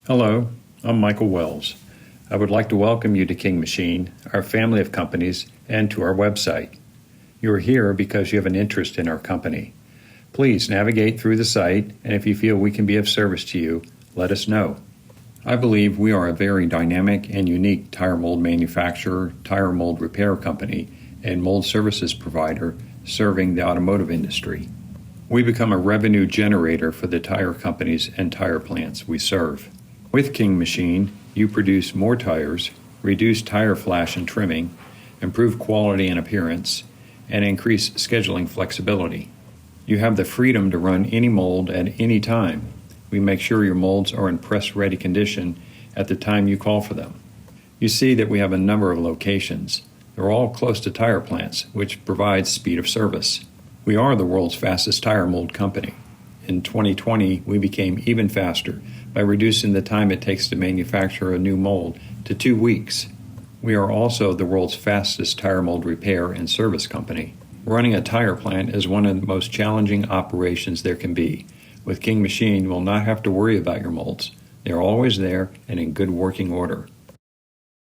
Hello, I'm Michael Wells. I would like to welcome you to King Machine, our family of companies, and to our website. You are here because you have an interest in our company. Please navigate through the site, and if you feel we can be of service to you, let us know. I believe we are a very dynamic and unique tire mold manufacturer, tire mold repair company, and mold services provider serving the automotive industry. We become a revenue generator for the tire companies and tire plants we serve. With King Machine, you produce more tires, reduce tire flash and trimming, improve quality and appearance, and increase scheduling flexibility. You have the freedom to run any mold at any time. We make sure your molds are in press-ready condition at the time you call for them. You see that we have a number of locations. They're all close to tire plants, which provides speed of service. We are the world's fastest tire mold company. In 2020, we became even faster by reducing the time it takes to manufacture a new mold to 2 weeks. We are also the world's fastest tire mold repair and service company. Running a tire plant is one of the most challenging operations there can be. With King Machine, you will not have to worry about your molds. They are always there and in good working order.